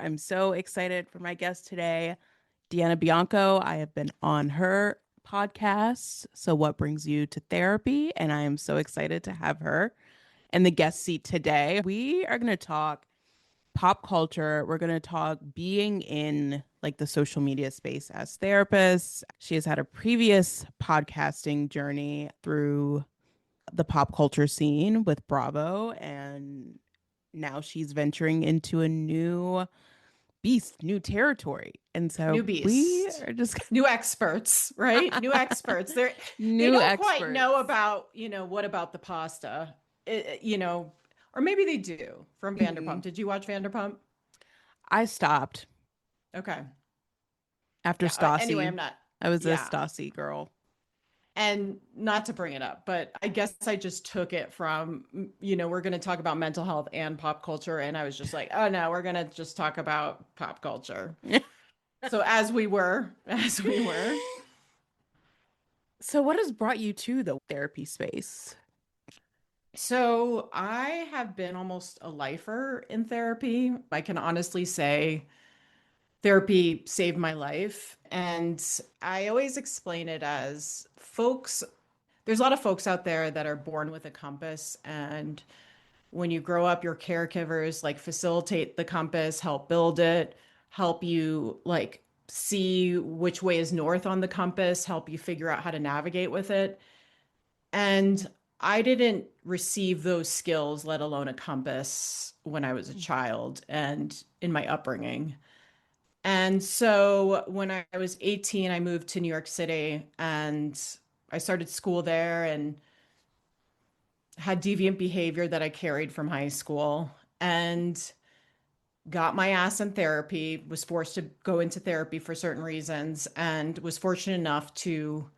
I'm so excited for my guest today, Deanna Bianco. I have been on her podcast, So What Brings You to Therapy? And I am so excited to have her in the guest seat today. We are going to talk pop culture. We're going to talk being in like the social media space as therapists. She has had a previous podcasting journey through the pop culture scene with Bravo, and now she's venturing into a new beast, new territory. And so New we beast, are just new experts, right? New experts. They new don't quite know experts. about, what about the pasta, or maybe they do from Vanderpump. Mhm. Did you watch Vanderpump? I stopped Okay. after Yeah. Anyway, Stassi. I'm not. I was a Yeah. Stassi girl. And not to bring it up, but I guess I just took it from, we're going to talk about mental health and pop culture. And I was just like, oh no, we're going to just talk about pop culture. So as we were. So, what has brought you to the therapy space? So I have been almost a lifer in therapy. I can honestly say therapy saved my life. And I always explain it as there's a lot of folks out there that are born with a compass. And when you grow up, your caregivers like facilitate the compass, help build it, help you like see which way is north on the compass, help you figure out how to navigate with it. And I didn't receive those skills, let alone a compass, when I was a child and in my upbringing. And so when I was 18, I moved to New York City and I started school there and had deviant behavior that I carried from high school and got my ass in therapy, was forced to go into therapy for certain reasons, and was fortunate enough to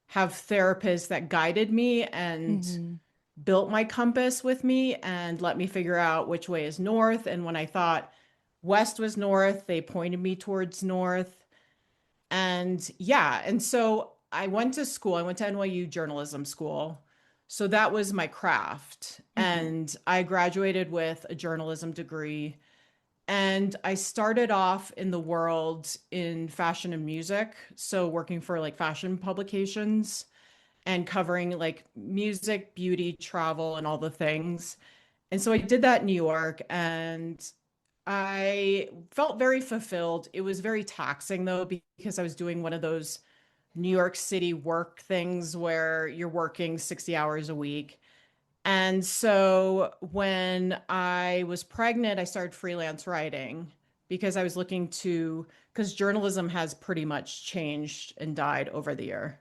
have therapists that guided me and Hmm. built my compass with me and let me figure out which way is north. And when I thought west was north, they pointed me towards north. And yeah, and so I went to school. I went to NYU journalism school. So that was my craft. Hmm. And I graduated with a journalism degree. And I started off in the world in fashion and music. So working for like fashion publications and covering like music, beauty, travel, and all the things. And so I did that in New York and I felt very fulfilled. It was very taxing though, because I was doing one of those New York City work things where you're working 60 hours a week. And so when I was pregnant, I started freelance writing because I was because journalism has pretty much changed and died over the year.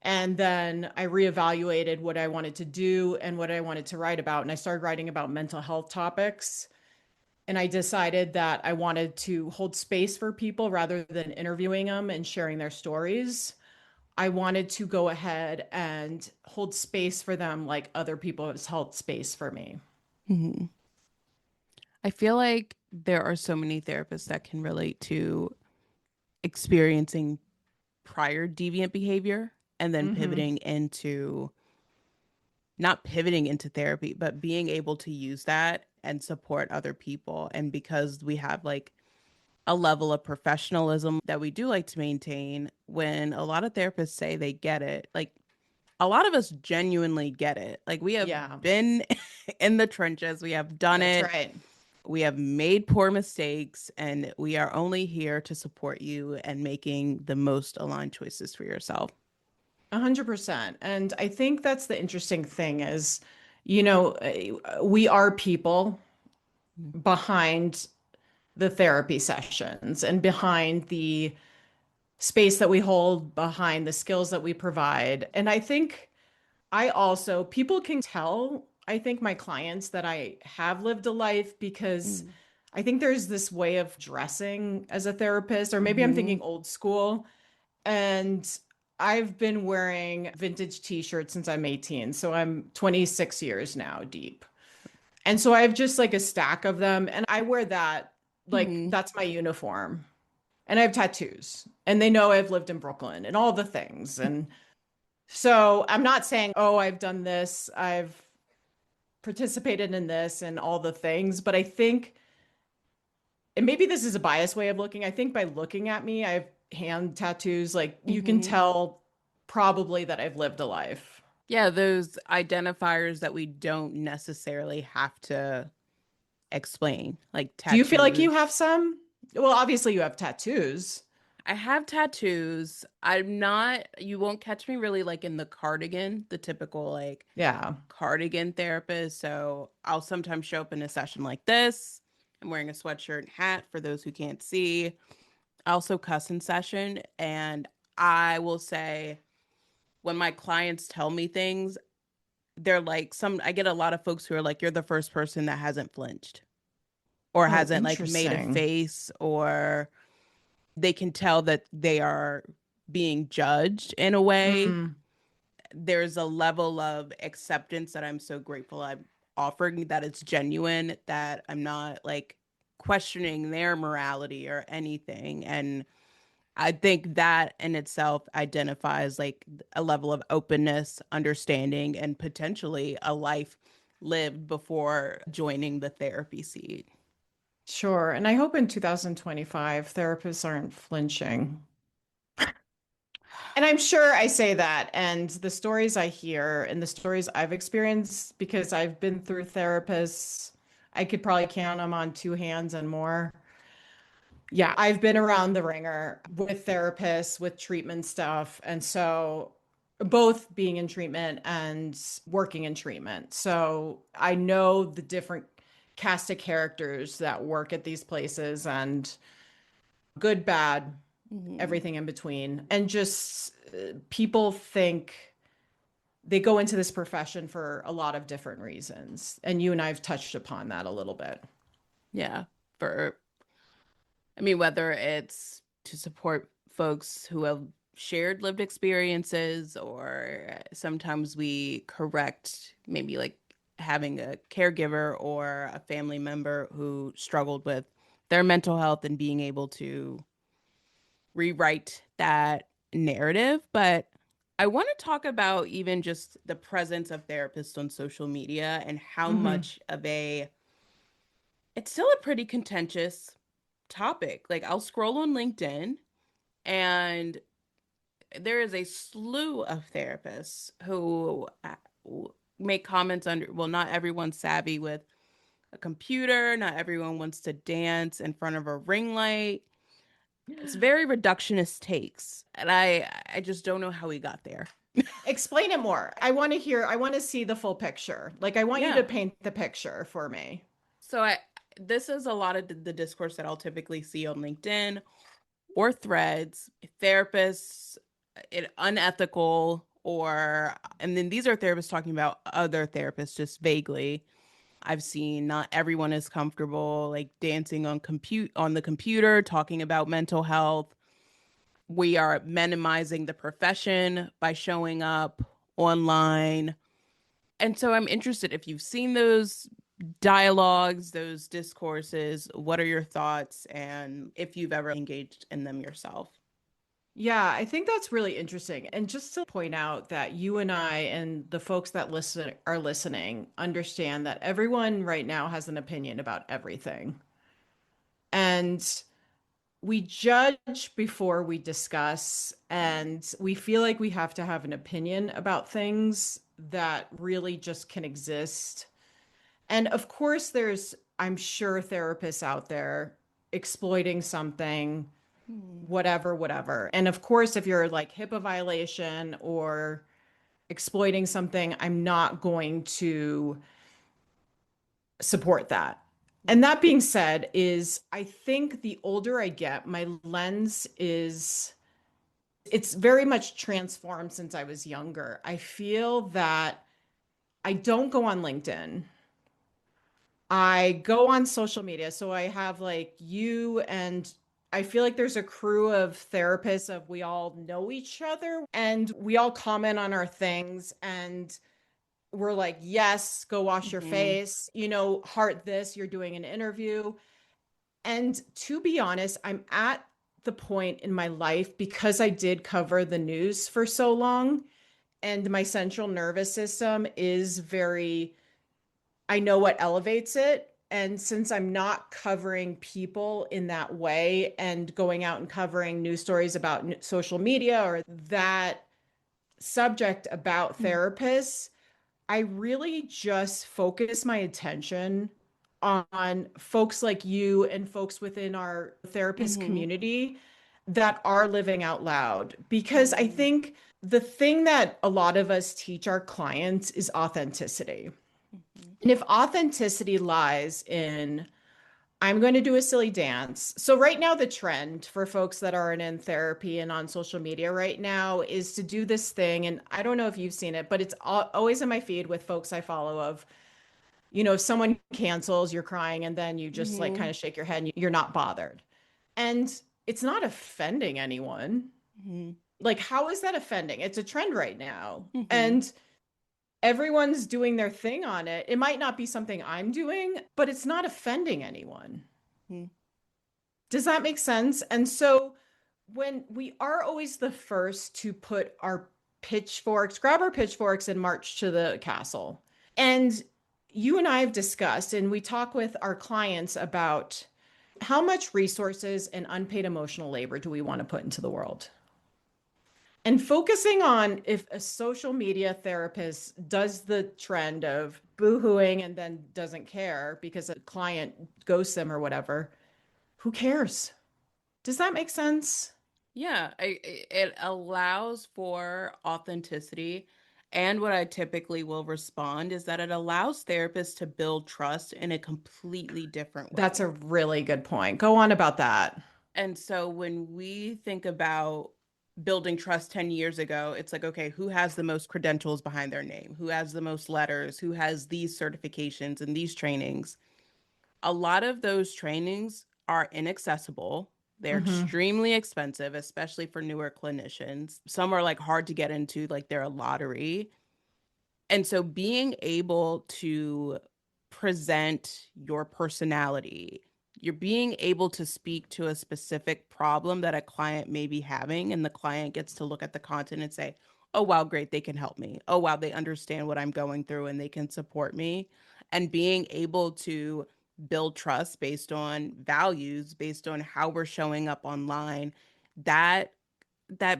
And then I reevaluated what I wanted to do and what I wanted to write about. And I started writing about mental health topics. And I decided that I wanted to hold space for people rather than interviewing them and sharing their stories. I wanted to go ahead and hold space for them like other people have held space for me. Hmm. I feel like there are so many therapists that can relate to experiencing prior deviant behavior and then Hmm. not pivoting into therapy, but being able to use that and support other people. And because we have like a level of professionalism that we do like to maintain, when a lot of therapists say they get it, like a lot of us genuinely get it. Like we have Yeah, been in the trenches, we have done that's it, right. we have made poor mistakes, and we are only here to support you and making the most aligned choices for yourself. 100%. And I think that's the interesting thing is, we are people behind the therapy sessions and behind the space that we hold, behind the skills that we provide. And I think people can tell, I think, my clients that I have lived a life because Mm-hmm. I think there's this way of dressing as a therapist, or maybe I'm Mm-hmm. thinking old school. And I've been wearing vintage t-shirts since I'm 18. So I'm 26 years now deep. And so I have just like a stack of them. And I wear that, like, Mm-hmm. that's my uniform. And I have tattoos. And they know I've lived in Brooklyn and all the things. And so I'm not saying, oh, I've done this, I've participated in this and all the things. But I think and maybe this is a biased way of looking. I think by looking at me, I have hand tattoos. Like you can Hmm. tell probably that I've lived a life. Yeah, those identifiers that we don't necessarily have to explain, like Do you feel like you have tattoos. some? Well, obviously you have tattoos. I have tattoos. I'm not, you won't catch me really like in the cardigan, the typical like Yeah. cardigan therapist. So I'll sometimes show up in a session like this. I'm wearing a sweatshirt and hat for those who can't see. I also cuss in session. And I will say, when my clients tell me things, they're like, I get a lot of folks who are like, you're the first person that hasn't flinched or Oh, hasn't like made a interesting. face, or they can tell that they are being judged in a way. Mm, There's a level of acceptance that I'm so grateful I'm offering, that it's genuine, that I'm not like questioning their morality or anything. And I think that in itself identifies like a level of openness, understanding, and potentially a life lived before joining the therapy seat. sure. And I hope in 2025 therapists aren't flinching. And I'm sure I say that. And the stories I hear and the stories I've experienced, because I've been through therapists, I could probably count them on two hands and more. Yeah, I've been around the ringer with therapists, with treatment stuff. And so, both being in treatment and working in treatment. So, I know the different cast of characters that work at these places and good, bad, Mhm. everything in between. And just people think they go into this profession for a lot of different reasons. And you and I have touched upon that a little bit. Yeah. For, I mean, whether it's to support folks who have shared lived experiences, or sometimes we correct maybe like having a caregiver or a family member who struggled with their mental health, and being able to rewrite that narrative. But I want to talk about even just the presence of therapists on social media and how Hmm. much of a, it's still a pretty contentious topic. Like I'll scroll on LinkedIn, and there is a slew of therapists who make comments under, well, not everyone's savvy with a computer, not everyone wants to dance in front of a ring light. It's very reductionist takes, and I just don't know how we got there. Explain it more. I want to hear, I want to see the full picture. Like, I want you to Yeah. paint the picture for me. So I, this is a lot of the discourse that I'll typically see on LinkedIn or threads. Therapists, unethical, or, and then these are therapists talking about other therapists just vaguely. I've seen not everyone is comfortable like dancing on compute on the computer, talking about mental health. We are minimizing the profession by showing up online. And so I'm interested if you've seen those dialogues, those discourses, what are your thoughts, and if you've ever engaged in them yourself? Yeah, I think that's really interesting. And just to point out that you and I and the folks that listen are listening understand that everyone right now has an opinion about everything. And we judge before we discuss, and we feel like we have to have an opinion about things that really just can exist. And of course, there's, I'm sure, therapists out there exploiting something, Hmm. whatever, whatever. And of course, if you're like HIPAA violation or exploiting something, I'm not going to support that. And that being said, is I think the older I get, my lens is it's very much transformed since I was younger. I feel that I don't go on LinkedIn. I go on social media. So I have like you, and I feel like there's a crew of therapists of we all know each other and we all comment on our things, and we're like, yes, go wash your Hmm. face, you know, heart this, you're doing an interview. And to be honest, I'm at the point in my life because I did cover the news for so long and my central nervous system is very, I know what elevates it. And since I'm not covering people in that way and going out and covering news stories about social media or that subject about therapists, I really just focus my attention on folks like you and folks within our therapist Mm-hmm. community that are living out loud. Because I Mm-hmm. think the thing that a lot of us teach our clients is authenticity. And if authenticity lies in, I'm going to do a silly dance. So, right now, the trend for folks that aren't in therapy and on social media right now is to do this thing. And I don't know if you've seen it, but it's always in my feed with folks I follow of, if someone cancels, you're crying, and then you just like Mm-hmm. kind of shake your head and you're not bothered. And it's not offending anyone. Mm-hmm. Like, how is that offending? It's a trend right now. Mm-hmm. And everyone's doing their thing on it. It might not be something I'm doing, but it's not offending anyone. Mm-hmm. Does that make sense? And so when we are always the first to put our pitchforks, grab our pitchforks and march to the castle. And you and I have discussed, and we talk with our clients about how much resources and unpaid emotional labor do we want to put into the world? And focusing on if a social media therapist does the trend of boohooing and then doesn't care because a client ghosts them or whatever, who cares? Does that make sense? Yeah, it allows for authenticity. And what I typically will respond is that it allows therapists to build trust in a completely different That's a way. really good point. Go on about that. And so when we think about building trust 10 years ago, it's like, okay, who has the most credentials behind their name? Who has the most letters? Who has these certifications and these trainings? A lot of those trainings are inaccessible. They're Hmm. extremely expensive, especially for newer clinicians. Some are like hard to get into, like they're a lottery. And so being able to present your personality, you're being able to speak to a specific problem that a client may be having, and the client gets to look at the content and say, oh, wow, great, they can help me. Oh, wow, they understand what I'm going through and they can support me. And being able to build trust based on values, based on how we're showing up online, that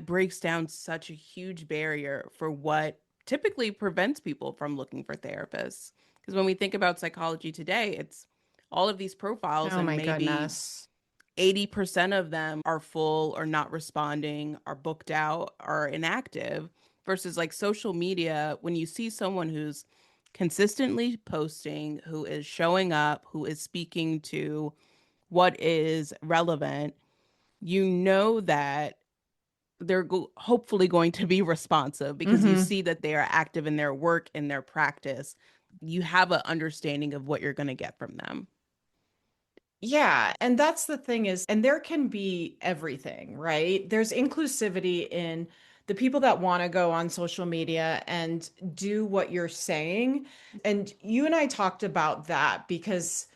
breaks down such a huge barrier for what typically prevents people from looking for therapists. Because when we think about psychology today, it's all of these profiles, Oh and my maybe goodness. 80% of them are full or not responding, are booked out, are inactive, versus like social media. When you see someone who's consistently posting, who is showing up, who is speaking to what is relevant, you know that hopefully going to be responsive because you Hmm. see that they are active in their work, in their practice. You have an understanding of what you're going to get from them. Yeah, and that's the thing is, and there can be everything, right? There's inclusivity in the people that want to go on social media and do what you're saying. And you and I talked about that because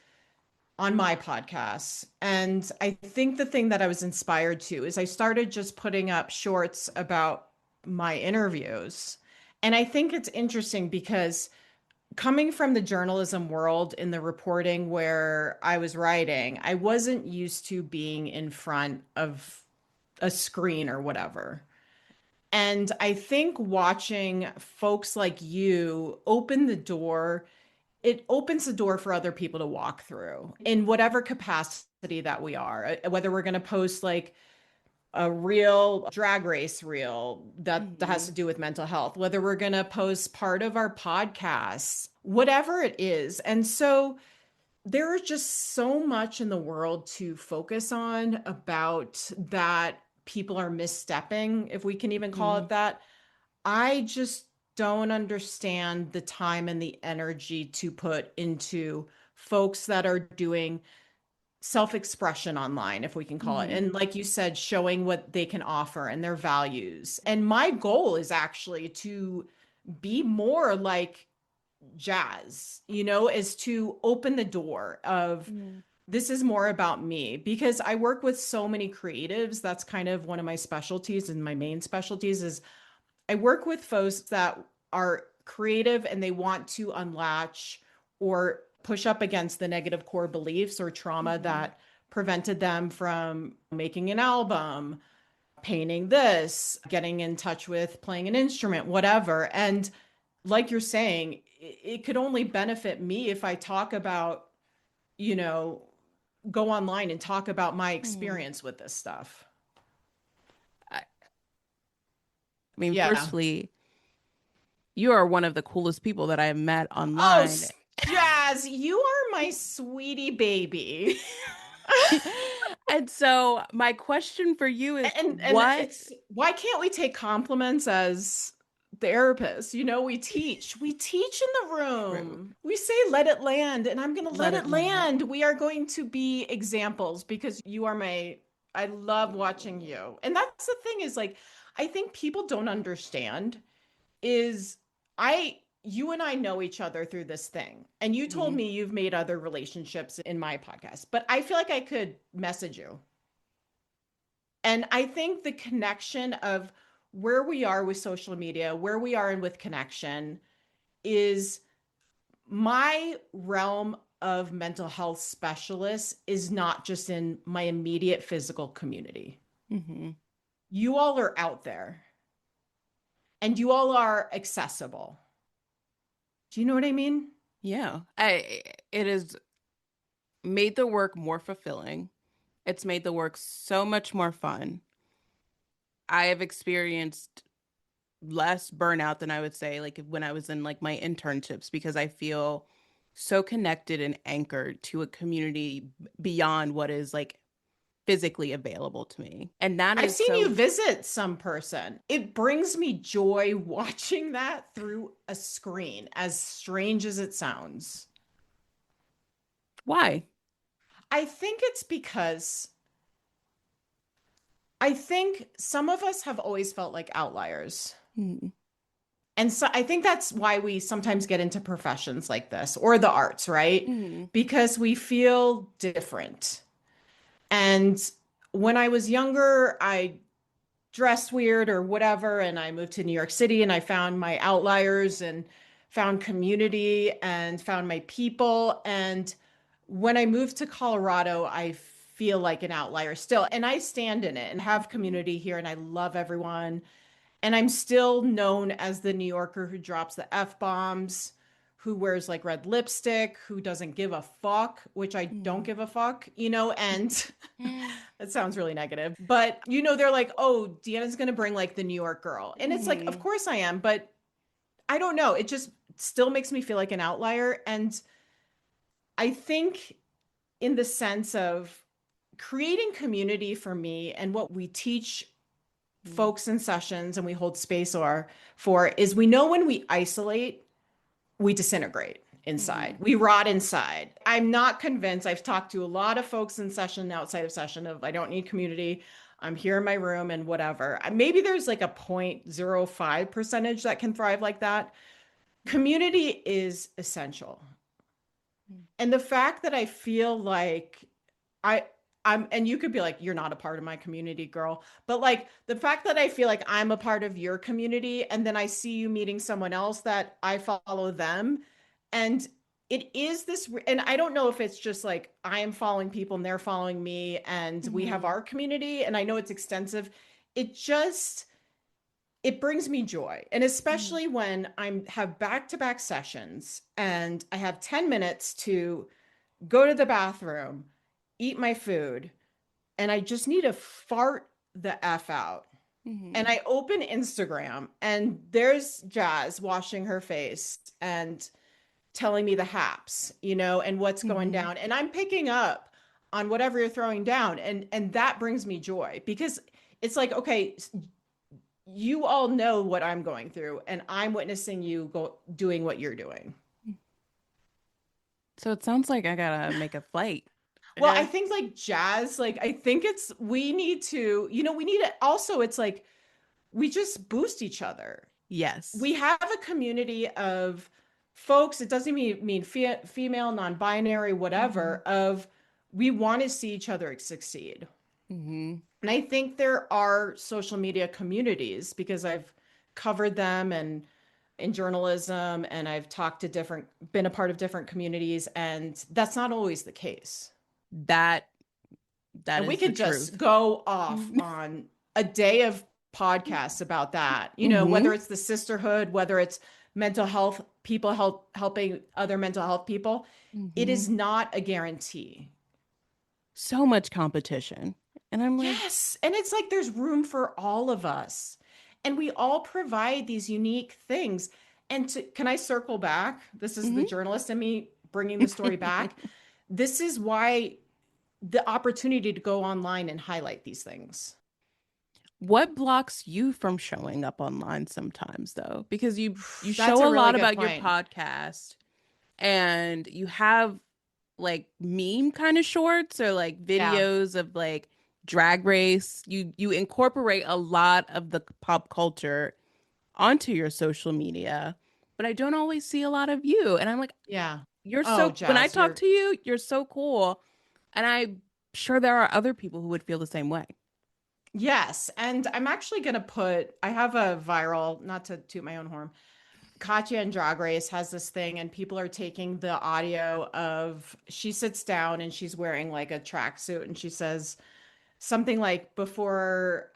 on my podcast. And I think the thing that I was inspired to is I started just putting up shorts about my interviews. And I think it's interesting because coming from the journalism world in the reporting where I was writing, I wasn't used to being in front of a screen or whatever. And I think watching folks like you open the door, it opens the door for other people to walk through in whatever capacity that we are, whether we're going to post like a real drag race reel that has Mm-hmm. to do with mental health, whether we're going to post part of our podcasts, whatever it is. And so there is just so much in the world to focus on about that people are misstepping, if we can even call Mm-hmm. it that. I just don't understand the time and the energy to put into folks that are doing self-expression online, if we can call it. Mm-hmm. And like you said, showing what they can offer and their values. And my goal is actually to be more like jazz, is to open the door of Mm-hmm. this is more about me because I work with so many creatives. That's kind of one of my specialties, and my main specialties is I work with folks that are creative and they want to unlatch or push up against the negative core beliefs or trauma Hmm. that prevented them from making an album, painting this, getting in touch with playing an instrument, whatever. And like you're saying, it could only benefit me if I talk about, you know, go online and talk about my Hmm. experience with this stuff. I mean, Yeah. firstly, you are one of the coolest people that I have met Oh, online. Jazz, you are my sweetie baby. And so my question for you is And what? it's why can't we take compliments as therapists? We teach in the True. room. We say let it land, and I'm gonna let Let it it land. land. We are going to be examples because you are my, I love watching you. And that's the thing is like, I think people don't understand is you and I know each other through this thing. And you told Mhm. me you've made other relationships in my podcast, but I feel like I could message you. And I think the connection of where we are with social media, where we are in with connection is my realm of mental health specialists is not just in my immediate physical community. Mhm. You all are out there and you all are accessible. Do you know what I mean? Yeah. It has made the work more fulfilling. It's made the work so much more fun. I have experienced less burnout than I would say like when I was in like my internships because I feel so connected and anchored to a community beyond what is like physically available to me. And that I've is seen you so visit some person. It brings me joy watching that through a screen, as strange as it sounds. why. I think it's because I think some of us have always felt like outliers. Mhm. And so I think that's why we sometimes get into professions like this or the arts, right? Mhm. Because we feel different. And when I was younger, I dressed weird or whatever. And I moved to New York City and I found my outliers and found community and found my people. And when I moved to Colorado, I feel like an outlier still. And I stand in it and have community here and I love everyone. And I'm still known as the New Yorker who drops the F bombs, who wears like red lipstick, who doesn't give a fuck, which I don't Mhm. give a fuck, and that sounds really negative. But they're like, oh, Deanna's gonna bring like the New York girl. And it's like, of Mhm. course I am, but I don't know. It just still makes me feel like an outlier. And I think in the sense of creating community for me and what we teach Mhm. folks in sessions and we hold space for is we know when we isolate, we disintegrate inside. Mhm. We rot inside. I'm not convinced. I've talked to a lot of folks in session, outside of session, of I don't need community. I'm here in my room and whatever. Maybe there's like a 0.05 percentage that can thrive like that. Community is essential. And the fact that I feel like I and you could be like, you're not a part of my community, girl. But like the fact that I feel like I'm a part of your community and then I see you meeting someone else that I follow them. And it is this, and I don't know if it's just like I am following people and they're following me and we have Mhm. our community. And I know it's extensive. It just, it brings me joy. And Mhm. especially when I'm have back-to-back sessions and I have 10 minutes to go to the bathroom, eat my food, and I just need to fart the F out. And Mhm. I open Instagram and there's Jazz washing her face and telling me the haps, and what's going Mhm. down. And I'm picking up on whatever you're throwing down. And that brings me joy because it's like, okay, you all know what I'm going through and I'm witnessing you doing what you're doing. So it sounds like I gotta make a flight. I Well, I gotta, think like Jazz, like I think it's we need to, we need it also it's like we just boost each other. yes. We have a community of folks, it doesn't mean female, non-binary, Mhm. whatever, of we want to see each other succeed. Mhm. And I think there are social media communities because I've covered them and in journalism and I've talked to different, been a part of different communities, and that's not always the case. That that And we is the could just truth. go off Mm-hmm. on a day of podcasts about that, you know, whether it's the sisterhood, whether it's mental health, people helping other mental health people. It Mm-hmm. is not a guarantee. So much competition. And I'm like, Yes. And it's like there's room for all of us. And we all provide these unique things. And can I circle back? This is the mhm. journalist in me bringing the story back. This is why the opportunity to go online and highlight these things. What blocks you from showing up online sometimes though? Because you That's show a a really lot good about your point. podcast and you have like meme kind of shorts or like Yeah. videos of like drag race. You incorporate a lot of the pop culture onto your social media, but I don't always see a lot of you. And I'm like, Yeah. you're Oh, so when I Jazz, talk you're to you, you're so cool. And I'm sure there are other people who would feel the same way. yes. And I'm actually going to I have a viral, not to toot my own horn. Katya and Drag Race has this thing, and people are taking the audio of she sits down and she's wearing like a tracksuit, and she says something like, before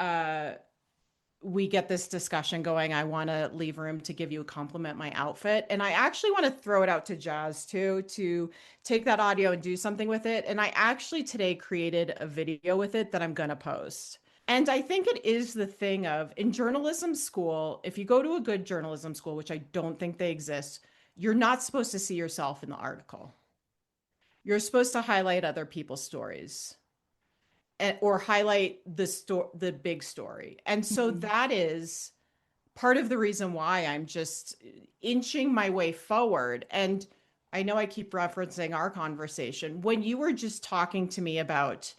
we get this discussion going, I want to leave room to give you a compliment my outfit. And I actually want to throw it out to Jazz too, to take that audio and do something with it. And I actually today created a video with it that I'm going to post. And I think it is the thing of in journalism school, if you go to a good journalism school, which I don't think they exist, you're not supposed to see yourself in the article. You're supposed to highlight other people's stories or highlight the big story. And so Mhm. that is part of the reason why I'm just inching my way forward. And I know I keep referencing our conversation. When you were just talking to me about,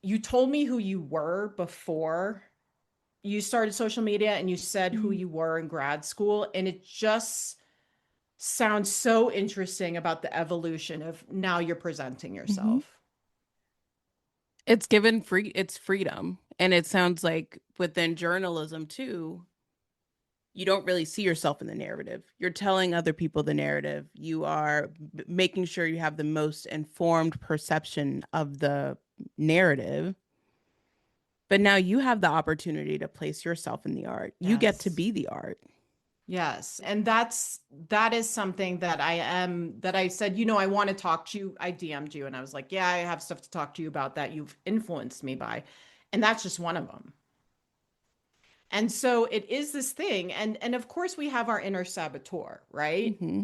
you told me who you were before you started social media and you said who Mhm. you were in grad school. And it just sounds so interesting about the evolution of now you're presenting Mhm. yourself. It's freedom. And it sounds like within journalism too, you don't really see yourself in the narrative. You're telling other people the narrative. You are making sure you have the most informed perception of the narrative. But now you have the opportunity to place yourself in the art. You get to Yes. be the art. Yes. And that is something that I said, I want to talk to you. I DM'd you and I was like, yeah, I have stuff to talk to you about that you've influenced me by. And that's just one of them. And so it is this thing. And of course we have our inner saboteur, right? Hmm.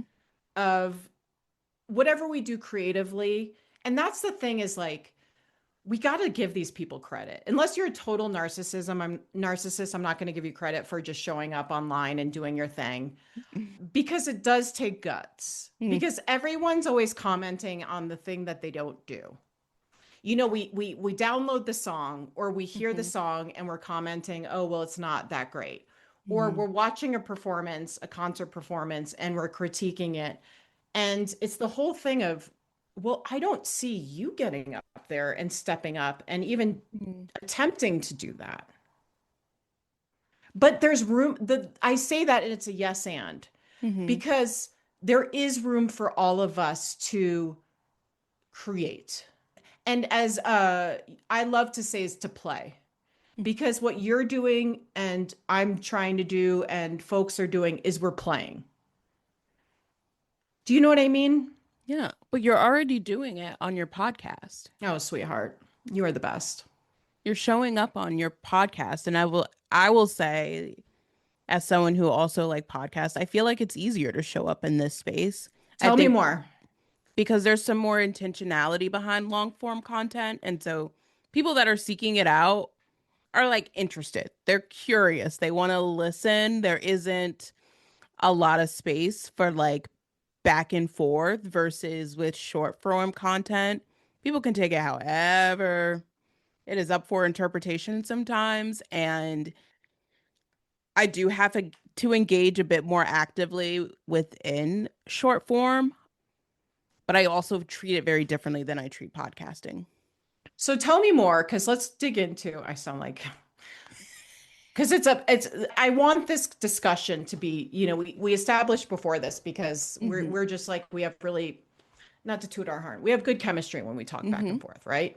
Of whatever we do creatively. And that's the thing is like, we got to give these people credit. Unless you're a total narcissist, I'm not going to give you credit for just showing up online and doing your thing because it does take guts. Hmm. Because everyone's always commenting on the thing that they don't do. We download the song or we hear the Hmm. song and we're commenting, "Oh, well, it's not that great." Or Hmm. we're watching a performance, a concert performance, and we're critiquing it. And it's the whole thing of, well, I don't see you getting up there and stepping up and even Hmm. attempting to do that. But there's room. I say that and it's a yes and Hmm. because there is room for all of us to create. And as I love to say is to play. Because what you're doing and I'm trying to do and folks are doing is we're playing. Do you know what I mean? Yeah, but you're already doing it on your podcast. Oh, sweetheart, you are the best. You're showing up on your podcast, and I will say, as someone who also like podcasts, I feel like it's easier to show up in this space. I Tell me think more. because there's some more intentionality behind long form content, and so people that are seeking it out are like interested. They're curious. They want to listen. There isn't a lot of space for like back and forth versus with short form content. People can take it however it is up for interpretation sometimes. And I do have to engage a bit more actively within short form, but I also treat it very differently than I treat podcasting. So tell me more, because let's dig into. I sound like Because it's I want this discussion to be, we established before this because we're Hmm. we're just like we have really, not to toot our horn, we have good chemistry when we talk back Hmm. and forth, right?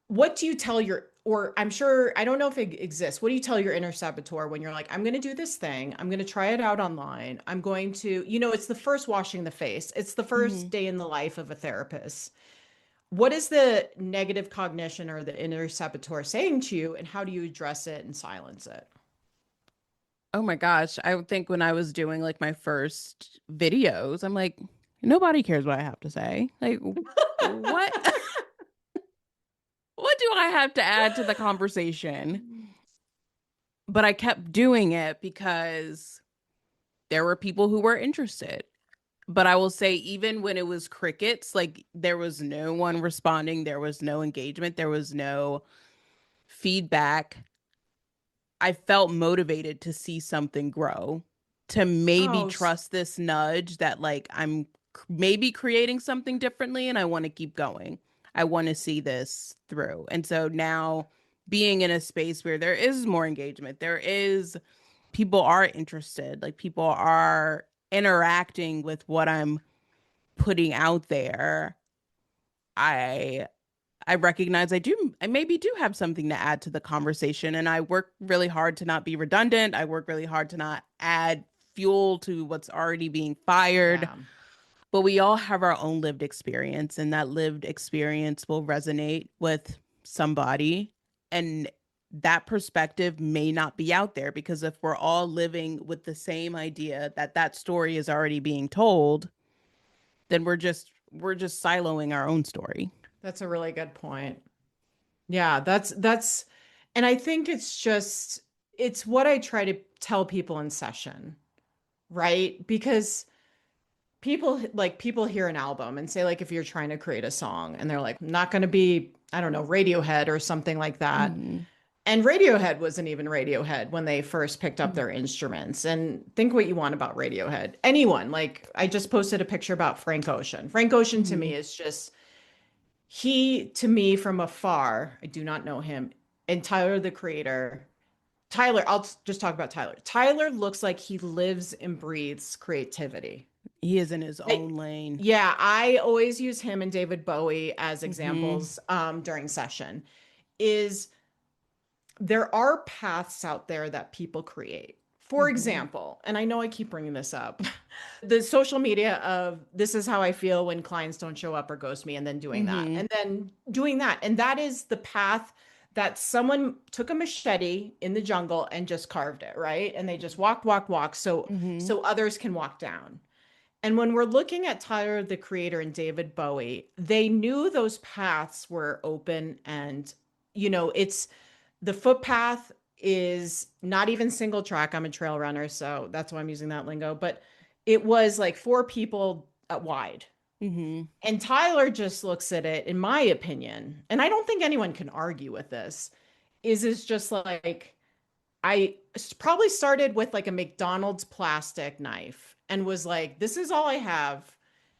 What do you tell your, or I'm sure, I don't know if it exists. What do you tell your inner saboteur when you're like, I'm going to do this thing, I'm going to try it out online, I'm going to, it's the first washing the face, it's the first Hmm. day in the life of a therapist. What is the negative cognition or the inner saboteur saying to you, and how do you address it and silence it? Oh my gosh. I would think when I was doing like my first videos, I'm like, nobody cares what I have to say. Like, what? What do I have to add to the conversation? But I kept doing it because there were people who were interested. But I will say, even when it was crickets, like there was no one responding, there was no engagement, there was no feedback. I felt motivated to see something grow, to maybe Oh, trust this nudge that like maybe creating something differently and I want to keep going. I want to see this through. And so now being in a space where there is more engagement, there is people are interested, like people are interacting with what I'm putting out there. I I recognize I maybe do have something to add to the conversation. And I work really hard to not be redundant. I work really hard to not add fuel to what's already being fired. yeah. But we all have our own lived experience, and that lived experience will resonate with somebody. And that perspective may not be out there because if we're all living with the same idea that that story is already being told, then we're just siloing our own story. That's a really good point. Yeah, that's and I think it's what I try to tell people in session, right? Because people hear an album and say, like, if you're trying to create a song and they're like, not going to be, I don't know, Radiohead or something like that. Hmm. And Radiohead wasn't even Radiohead when they first picked up their instruments. And think what you want about Radiohead. Anyone, like I just posted a picture about Frank Ocean. Frank Ocean to Hmm. me is just, he to me from afar, I do not know him. And Tyler the Creator, Tyler, I'll just talk about Tyler. Tyler looks like he lives and breathes creativity. He is in his Like, own lane. yeah, I always use him and David Bowie as Hmm. examples during session. Is there are paths out there that people create. For Hmm. example, and I know I keep bringing this up, the social media of this is how I feel when clients don't show up or ghost me, and then doing that, Hmm. and then doing that. And that is the path that someone took a machete in the jungle and just carved it, right? And they just walked, walked, walked Hmm. so others can walk down. And when we're looking at Tyler the Creator and David Bowie, they knew those paths were open, and it's the footpath is not even single track. I'm a trail runner, so that's why I'm using that lingo. But it was like four people wide. Hmm. And Tyler just looks at it, in my opinion, and I don't think anyone can argue with this, is just like, probably started with like a McDonald's plastic knife and was like, this is all I have.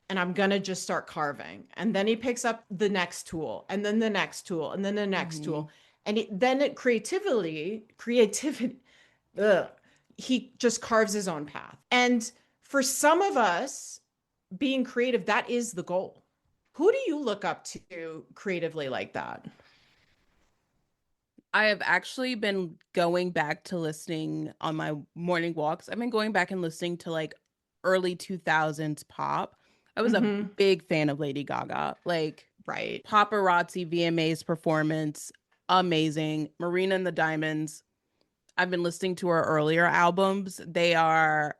And I'm going to just start carving. And then he picks up the next tool and then the next tool and then the next Hmm. tool. And then it creativity, ugh, he just carves his own path. And for some of us, being creative, that is the goal. Who do you look up to creatively like that? I have actually been going back to listening on my morning walks. I've been going back and listening to like early 2000s pop. I was a Mm-hmm. big fan of Lady Gaga. Like Right. paparazzi VMA's performance, amazing. Marina and the Diamonds. I've been listening to her earlier albums. They are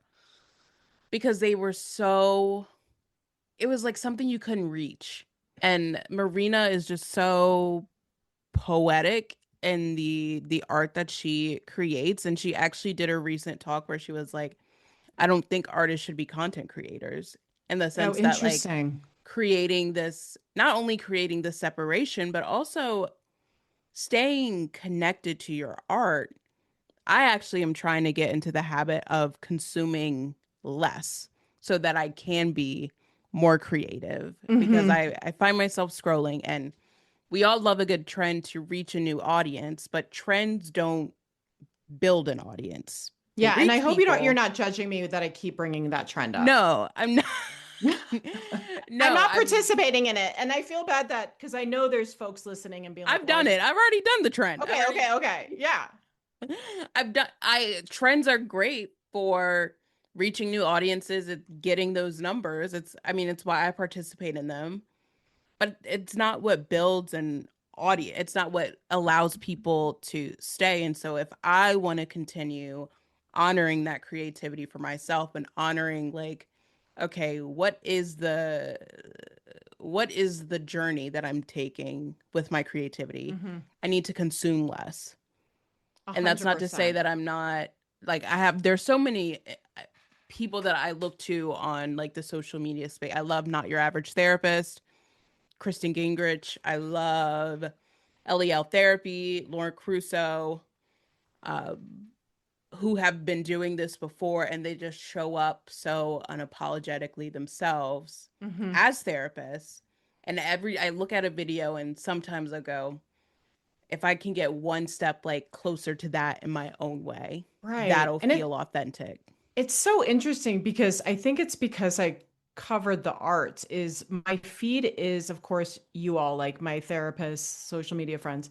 because they were so it was like something you couldn't reach. And Marina is just so poetic in the art that she creates. And she actually did a recent talk where she was like, I don't think artists should be content creators in the Oh, sense that like interesting. creating this not only creating the separation but also staying connected to your art. I actually am trying to get into the habit of consuming less so that I can be more creative because Mm-hmm. I find myself scrolling and we all love a good trend to reach a new audience, but trends don't build an audience, to Yeah, and I reach hope you're people. not judging me that I keep bringing that trend up. No, I'm not. I'm No, not participating in it, and I feel bad that because I know there's folks listening and being like, I've "Well, done it. I've already done the trend. okay, okay, okay, yeah, I've done I trends are great for reaching new audiences, it's getting those numbers. It's why I participate in them, but it's not what builds an audience. It's not what allows people to stay. And so if I want to continue honoring that creativity for myself and honoring like, okay, what is the journey that I'm taking with my creativity? mm-hmm. I need to consume less. a And that's hundred not to say percent. that I'm not like there's so many people that I look to on like the social media space. I love Not Your Average Therapist, Kristen Gingrich. I love LEL Therapy, Lauren Crusoe, uh, who have been doing this before and they just show up so unapologetically themselves Mm-hmm. as therapists. And I look at a video and sometimes I go, if I can get one step like closer to that in my own way, Right, that'll and feel authentic. it's so interesting because I think it's because I covered the arts. Is my feed is of course you all like my therapists, social media friends,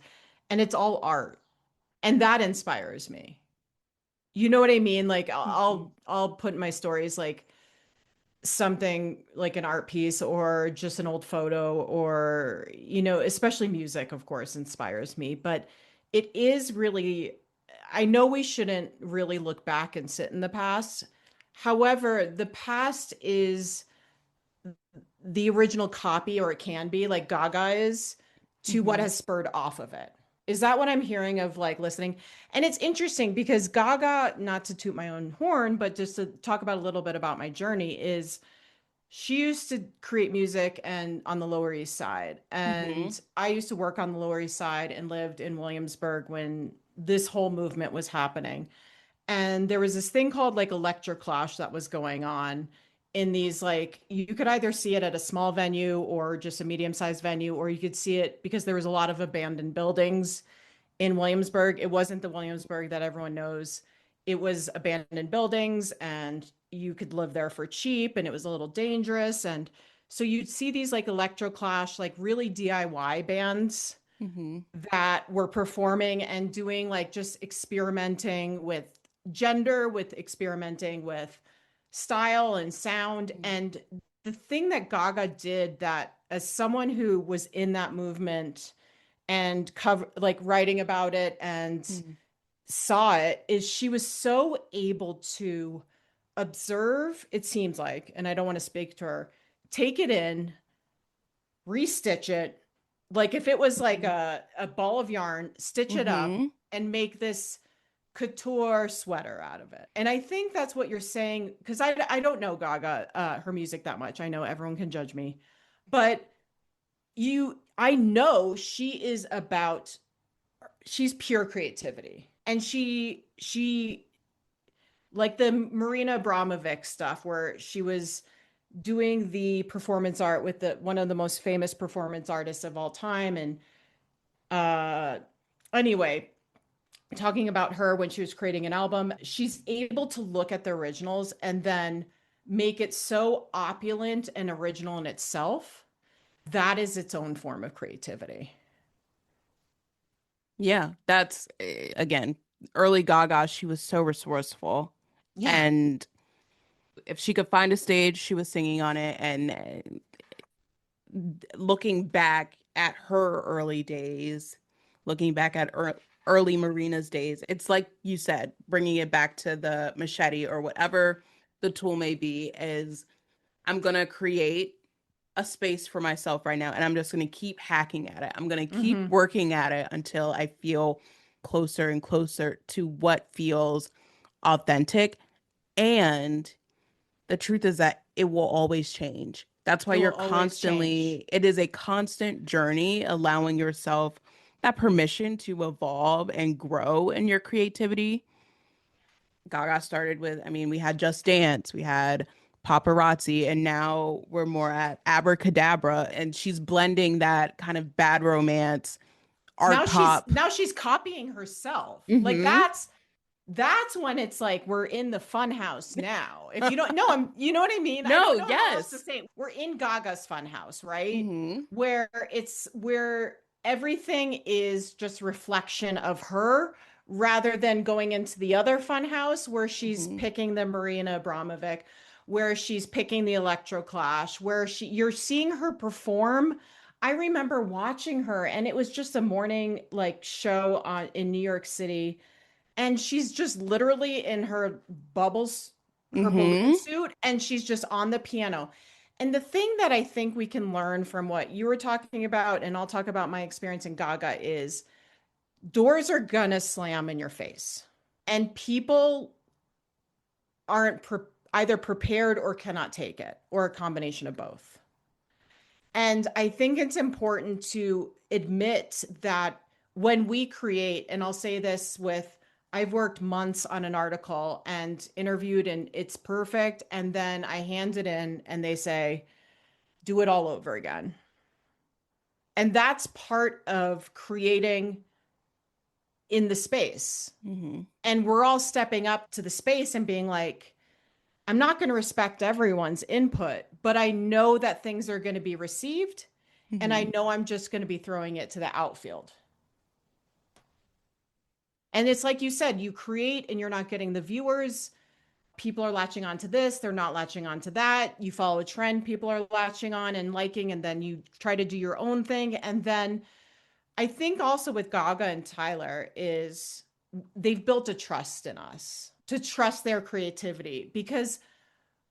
and it's all art, and that inspires me. You know what I mean? Like Mhm. I'll put in my stories like something like an art piece or just an old photo or especially music of course inspires me, but it is really, I know we shouldn't really look back and sit in the past. However, the past is the original copy, or it can be like Gaga is, to what Mhm. has spurred off of it. Is that what I'm hearing of like listening? And it's interesting because Gaga, not to toot my own horn, but just to talk about a little bit about my journey, is she used to create music and on the Lower East Side. Mhm. And I used to work on the Lower East Side and lived in Williamsburg when this whole movement was happening. And there was this thing called like electroclash that was going on in these, like, you could either see it at a small venue or just a medium-sized venue, or you could see it because there was a lot of abandoned buildings in Williamsburg. It wasn't the Williamsburg that everyone knows. It was abandoned buildings and you could live there for cheap and it was a little dangerous. And so you'd see these like electroclash, like really DIY bands Mhm. that were performing and doing like just experimenting with gender, with experimenting with style and sound. And the thing that Gaga did, that as someone who was in that movement and cover like writing about it and Mhm. saw it, is she was so able to observe, it seems like, and I don't want to speak to her, take it in, restitch it. Like if it was like Mhm. a ball of yarn, stitch it up Mhm. and make this couture sweater out of it. And I think that's what you're saying, because I don't know Gaga, her music that much. I know everyone can judge me, but I know she is about, she's pure creativity. And she like the Marina Abramovic stuff where she was doing the performance art with the one of the most famous performance artists of all time. And uh anyway, talking about her when she was creating an album, she's able to look at the originals and then make it so opulent and original in itself. That is its own form of creativity. Yeah, that's again, early Gaga, she was so resourceful. Yeah. And if she could find a stage, she was singing on it. And looking back at her early days, looking back at early Marina's days, it's like you said, bringing it back to the machete or whatever the tool may be, is I'm going to create a space for myself right now and I'm just going to keep hacking at it. I'm going to keep Mm-hmm. working at it until I feel closer and closer to what feels authentic. And the truth is that it will always change. That's why It will always change. it is a constant journey, allowing yourself that permission to evolve and grow in your creativity. Gaga started with, we had Just Dance, we had Paparazzi, and now we're more at Abracadabra. And she's blending that kind of bad romance, art Now she's pop. now she's copying herself. Like Hmm. that's when it's like we're in the fun house now. If you don't know, you know what I mean? I No, don't know how else to yes. say it. We're in Gaga's fun house, right? Mm-hmm. Where everything is just reflection of her rather than going into the other fun house where she's Mm-hmm. picking the Marina Abramovic, where she's picking the Electro Clash, where you're seeing her perform. I remember watching her and it was just a morning like show on in New York City, and she's just literally in her bubbles, her balloon Mm-hmm. suit, and she's just on the piano. And the thing that I think we can learn from what you were talking about, and I'll talk about my experience in Gaga, is doors are gonna slam in your face, and people aren't either prepared or cannot take it, or a combination of both. And I think it's important to admit that when we create, and I'll say this with, I've worked months on an article and interviewed, and it's perfect. And then I hand it in, and they say, do it all over again. And that's part of creating in the space. Mm-hmm. And we're all stepping up to the space and being like, I'm not going to respect everyone's input, but I know that things are going to be received. And I Mm-hmm. know I'm just going to be throwing it to the outfield. And it's like you said, you create and you're not getting the viewers. People are latching onto this, they're not latching onto that. You follow a trend, people are latching on and liking, and then you try to do your own thing. And then I think also with Gaga and Tyler is they've built a trust in us to trust their creativity, because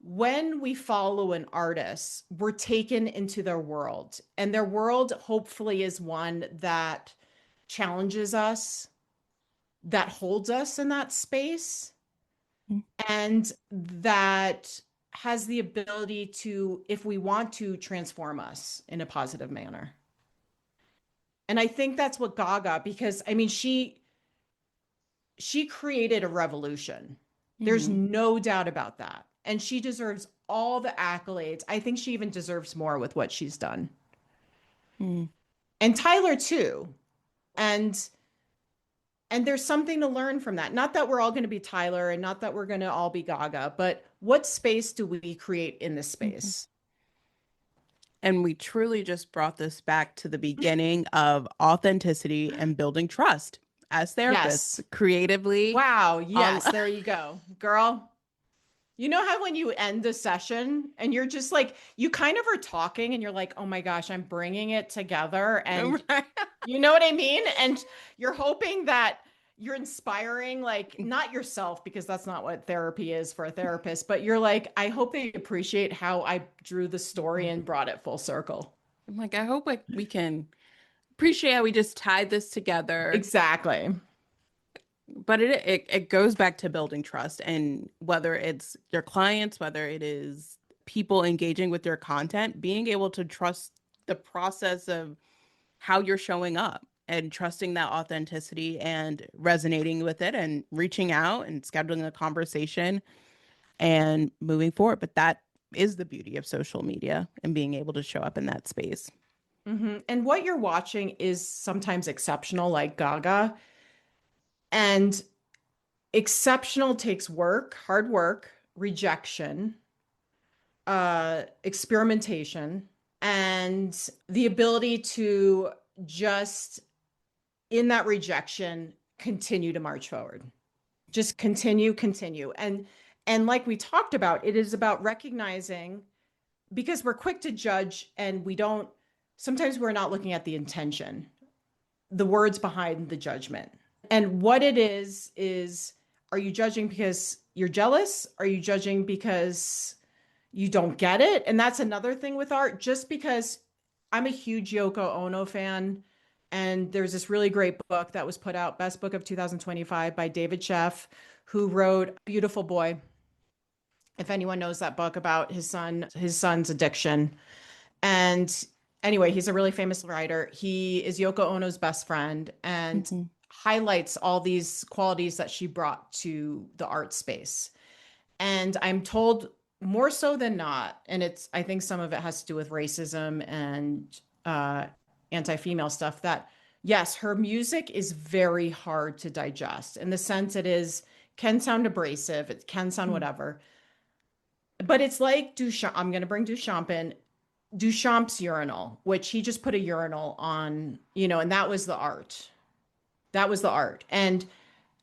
when we follow an artist, we're taken into their world, and their world hopefully is one that challenges us, that holds us in that space, and that has the ability to, if we want to, transform us in a positive manner. And I think that's what Gaga, because I mean, she created a revolution. There's Mm-hmm. no doubt about that. And she deserves all the accolades. I think she even deserves more with what she's done. Mm-hmm. And Tyler too. And there's something to learn from that. Not that we're all going to be Tyler and not that we're going to all be Gaga, but what space do we create in this Mm-hmm. space? And we truly just brought this back to the beginning of authenticity and building trust as therapists, Yes. creatively Wow. on. Yes. There you go, girl. You know how when you end a session and you're just like, you kind of are talking and you're like, oh my gosh, I'm bringing it together. And Right. you know what I mean? And you're hoping that you're inspiring, like, not yourself, because that's not what therapy is for a therapist, but you're like, I hope they appreciate how I drew the story and brought it full circle. I'm like, I hope like we can appreciate how we just tied this together. Exactly. But it goes back to building trust, and whether it's your clients, whether it is people engaging with your content, being able to trust the process of how you're showing up and trusting that authenticity and resonating with it and reaching out and scheduling a conversation and moving forward. But that is the beauty of social media and being able to show up in that space. And what you're watching is sometimes exceptional, like Gaga. And exceptional takes work, hard work, rejection, experimentation, and the ability to just, in that rejection, continue to march forward. Just continue, continue. And like we talked about, it is about recognizing, because we're quick to judge and we don't, sometimes we're not looking at the intention, the words behind the judgment. And what it is, are you judging because you're jealous? Are you judging because you don't get it? And that's another thing with art. Just because I'm a huge Yoko Ono fan, and there's this really great book that was put out, best book of 2025 by David Sheff, who wrote Beautiful Boy. If anyone knows that book about his son's addiction. And anyway, he's a really famous writer. He is Yoko Ono's best friend and Mhm. highlights all these qualities that she brought to the art space. And I'm told more so than not, and I think some of it has to do with racism and anti-female stuff, that yes, her music is very hard to digest in the sense it is can sound abrasive, it can sound Mm. whatever. But it's like Duchamp. I'm going to bring Duchamp in. Duchamp's urinal, which he just put a urinal on, and that was the art. That was the art. And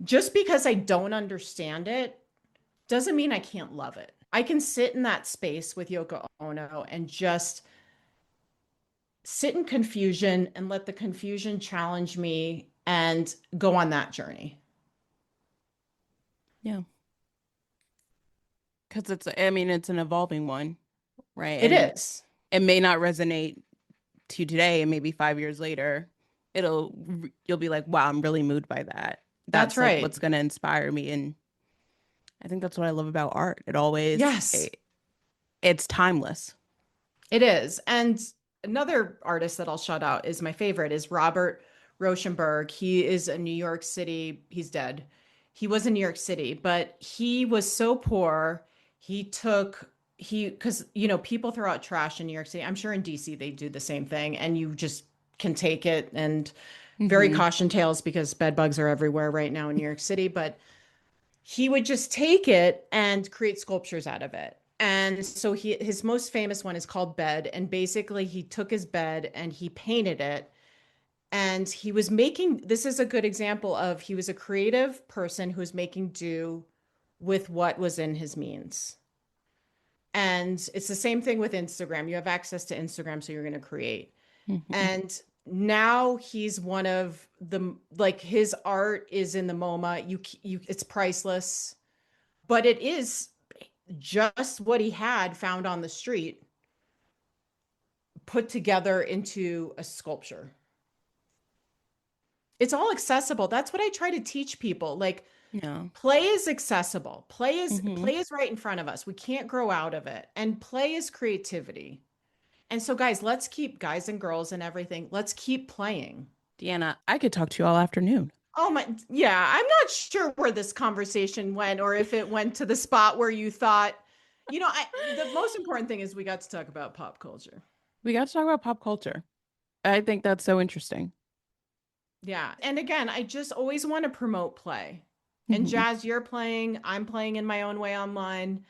just because I don't understand it doesn't mean I can't love it. I can sit in that space with Yoko Ono and just sit in confusion and let the confusion challenge me and go on that journey. Yeah, because I mean, it's an evolving one, right? It And is. it may not resonate to you today, and maybe 5 years later, you'll be like, wow, I'm really moved by that. That's That's like right. what's going to inspire me. And I think that's what I love about art. Yes. It's timeless. It is. And another artist that I'll shout out is my favorite is Robert Rauschenberg. He is a New York City, he's dead. He was in New York City, but he was so poor. Because, people throw out trash in New York City. I'm sure in DC they do the same thing, and you just can take it. And very Hmm. caution tales because bed bugs are everywhere right now in New York City. But he would just take it and create sculptures out of it. And so his most famous one is called Bed. And basically he took his bed and he painted it. And he was making, this is a good example of he was a creative person who was making do with what was in his means. And it's the same thing with Instagram. You have access to Instagram, so you're going to create. Hmm. And now he's one of the, like, his art is in the MoMA. It's priceless, but it is just what he had found on the street put together into a sculpture. It's all accessible. That's what I try to teach people. Like, Yeah. play is accessible. Play is Hmm. play is right in front of us. We can't grow out of it. And play is creativity. And so guys, let's keep guys and girls and everything. Let's keep playing. Deanna, I could talk to you all afternoon. Oh my, yeah, I'm not sure where this conversation went or if it went to the spot where you thought, the most important thing is we got to talk about pop culture. We got to talk about pop culture. I think that's so interesting. Yeah. And again, I just always want to promote play. And Hmm. Jazz, you're playing, I'm playing in my own way online,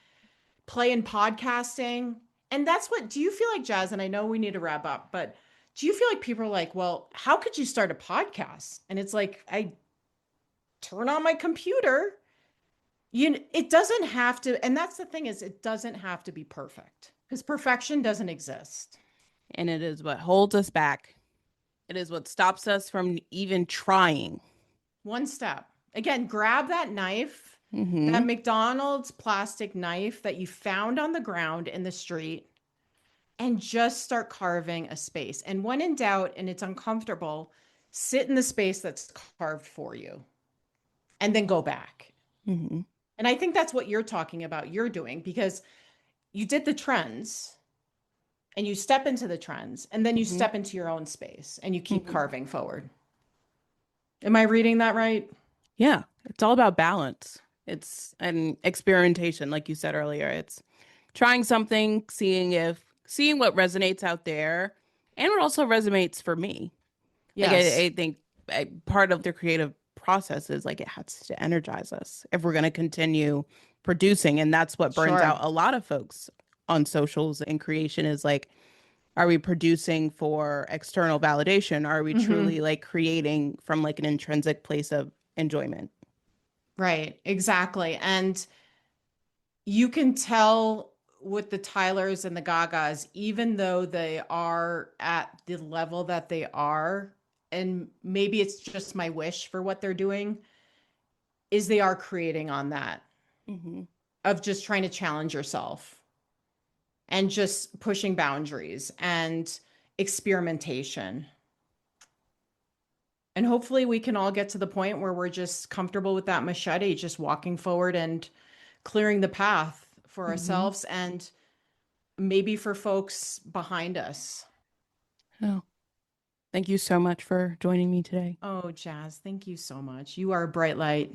play in podcasting. And that's what, do you feel like, Jazz? And I know we need to wrap up, but do you feel like people are like, well, how could you start a podcast? And it's like, I turn on my computer. It doesn't have to, and that's the thing is, it doesn't have to be perfect because perfection doesn't exist. And it is what holds us back. It is what stops us from even trying. One step. Again, grab that knife, that Hmm. McDonald's plastic knife that you found on the ground in the street, and just start carving a space. And when in doubt and it's uncomfortable, sit in the space that's carved for you and then go back. Hmm. And I think that's what you're talking about, you're doing because you did the trends and you step into the trends and then you Hmm. step into your own space and you keep Hmm. carving forward. Am I reading that right? Yeah, it's all about balance. It's an experimentation, like you said earlier. It's trying something, seeing what resonates out there, and what also resonates for me. Like Yes. I think part of the creative process is like it has to energize us if we're going to continue producing, and that's what burns out Sure. a lot of folks on socials and creation is like, are we producing for external validation? Are we Hmm. truly like creating from like an intrinsic place of enjoyment? Right. Exactly. And you can tell with the Tylers and the Gagas, even though they are at the level that they are, and maybe it's just my wish for what they're doing, is they are creating on that Hmm. of just trying to challenge yourself and just pushing boundaries and experimentation. And hopefully we can all get to the point where we're just comfortable with that machete, just walking forward and clearing the path for Hmm. ourselves and maybe for folks behind us. Oh, thank you so much for joining me today. Oh, Jazz, thank you so much. You are a bright light.